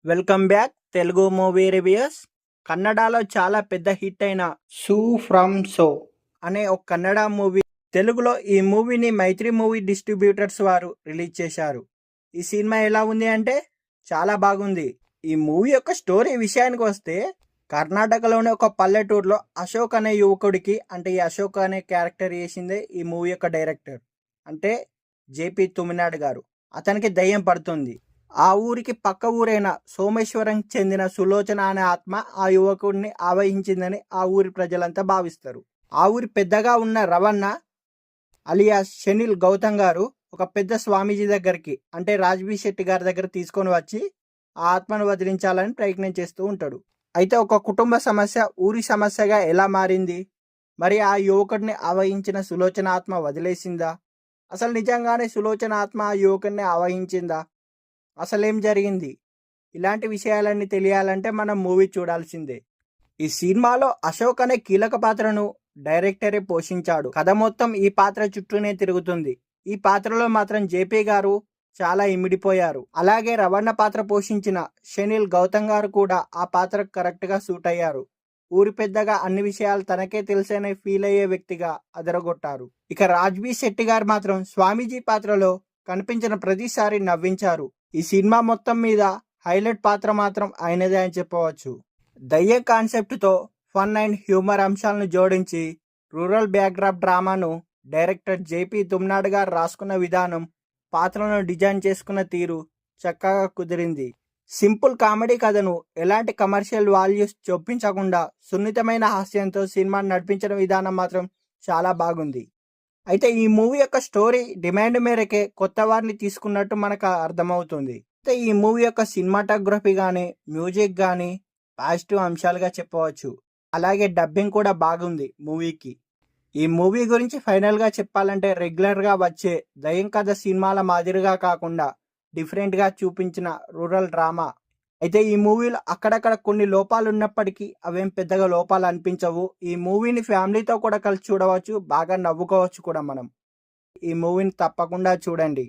Welcome back Telugu movie reviews. కన్నడలో చాలా పెద్ద హిట్ అయిన షూ ఫ్రమ్ షో అనే ఒక కన్నడ మూవీ తెలుగులో ఈ మూవీని మైత్రి మూవీ డిస్ట్రిబ్యూటర్స్ వారు రిలీజ్ చేశారు. ఈ సినిమా ఎలా ఉంది అంటే చాలా బాగుంది. ఈ మూవీ యొక్క స్టోరీ విషయానికి వస్తే కర్ణాటకలోని ఒక పల్లెటూరులో అశోక్ అనే యువకుడికి, అంటే ఈ అశోక్ అనే క్యారెక్టర్ చేసిందే ఈ మూవీ యొక్క డైరెక్టర్, అంటే జేపీ తుమినాడ్ గారు. అతనికి దయ్యం పడుతుంది. ఆ ఊరికి పక్క ఊరైన సోమేశ్వరం చెందిన సులోచన అనే ఆత్మ ఆ యువకుడిని ఆవహించిందని ఆ ఊరి ప్రజలంతా భావిస్తారు. ఆ ఊరి పెద్దగా ఉన్న రవణ అలియా షెనిల్ గౌతమ్ గారు ఒక పెద్ద స్వామీజీ దగ్గరికి, అంటే రాజ్బీ శెట్టి గారి దగ్గర తీసుకొని వచ్చి ఆ ఆత్మను వదిలించాలని ప్రయత్నం చేస్తూ ఉంటాడు. అయితే ఒక కుటుంబ సమస్య ఊరి సమస్యగా ఎలా మారింది, మరి ఆ యువకుడిని ఆవహించిన సులోచన ఆత్మ వదిలేసిందా, అసలు నిజంగానే సులోచన ఆత్మ ఆ యువకుడిని ఆవహించిందా, అసలేం జరిగింది, ఇలాంటి విషయాలన్నీ తెలియాలంటే మనం మూవీ చూడాల్సిందే. ఈ సినిమాలో అశోక్ అనే కీలక పాత్రను డైరెక్టరే పోషించాడు. కథ మొత్తం ఈ పాత్ర చుట్టూనే తిరుగుతుంది. ఈ పాత్రలో మాత్రం జేపీ గారు చాలా ఇమిడిపోయారు. అలాగే రవణ పాత్ర పోషించిన షెనిల్ గౌతమ్ గారు కూడా ఆ పాత్రకు కరెక్ట్గా సూట్ అయ్యారు. ఊరి పెద్దగా అన్ని విషయాలు తనకే తెలిసేనే ఫీల్ అయ్యే వ్యక్తిగా అదరగొట్టారు. ఇక రాజ్బీ శెట్టి గారు మాత్రం స్వామీజీ పాత్రలో కనిపించిన ప్రతిసారి నవ్వించారు. ఈ సినిమా మొత్తం మీద హైలైట్ పాత్ర మాత్రం ఆయనదే అని చెప్పవచ్చు. దయ్య కాన్సెప్ట్తో ఫన్ అండ్ హ్యూమర్ అంశాలను జోడించి రూరల్ బ్యాక్డ్రాప్ డ్రామాను డైరెక్టర్ జేపీ తుమ్నాడ్ గారు రాసుకున్న విధానం, పాత్రలను డిజైన్ చేసుకున్న తీరు చక్కగా కుదిరింది. సింపుల్ కామెడీ కథను ఎలాంటి కమర్షియల్ వాల్యూస్ చొప్పించకుండా సున్నితమైన హాస్యంతో సినిమాను నడిపించిన విధానం మాత్రం చాలా బాగుంది. అయితే ఈ మూవీ యొక్క స్టోరీ డిమాండ్ మేరకే కొత్త వారిని తీసుకున్నట్టు మనకు అర్థమవుతుంది. అయితే ఈ మూవీ యొక్క సినిమాటోగ్రఫీ కానీ మ్యూజిక్ కానీ పాజిటివ్ అంశాలుగా చెప్పవచ్చు. అలాగే డబ్బింగ్ కూడా బాగుంది మూవీకి. ఈ మూవీ గురించి ఫైనల్గా చెప్పాలంటే రెగ్యులర్గా వచ్చే దయ్యం కథ సినిమాల మాదిరిగా కాకుండా డిఫరెంట్గా చూపించిన రూరల్ డ్రామా. అయితే ఈ మూవీలో అక్కడక్కడ కొన్ని లోపాలు ఉన్నప్పటికీ అవేం పెద్దగా లోపాలు అనిపించవు. ఈ మూవీని ఫ్యామిలీతో కూడా కలిసి చూడవచ్చు, బాగా నవ్వుకోవచ్చు కూడా మనం. ఈ మూవీని తప్పకుండా చూడండి.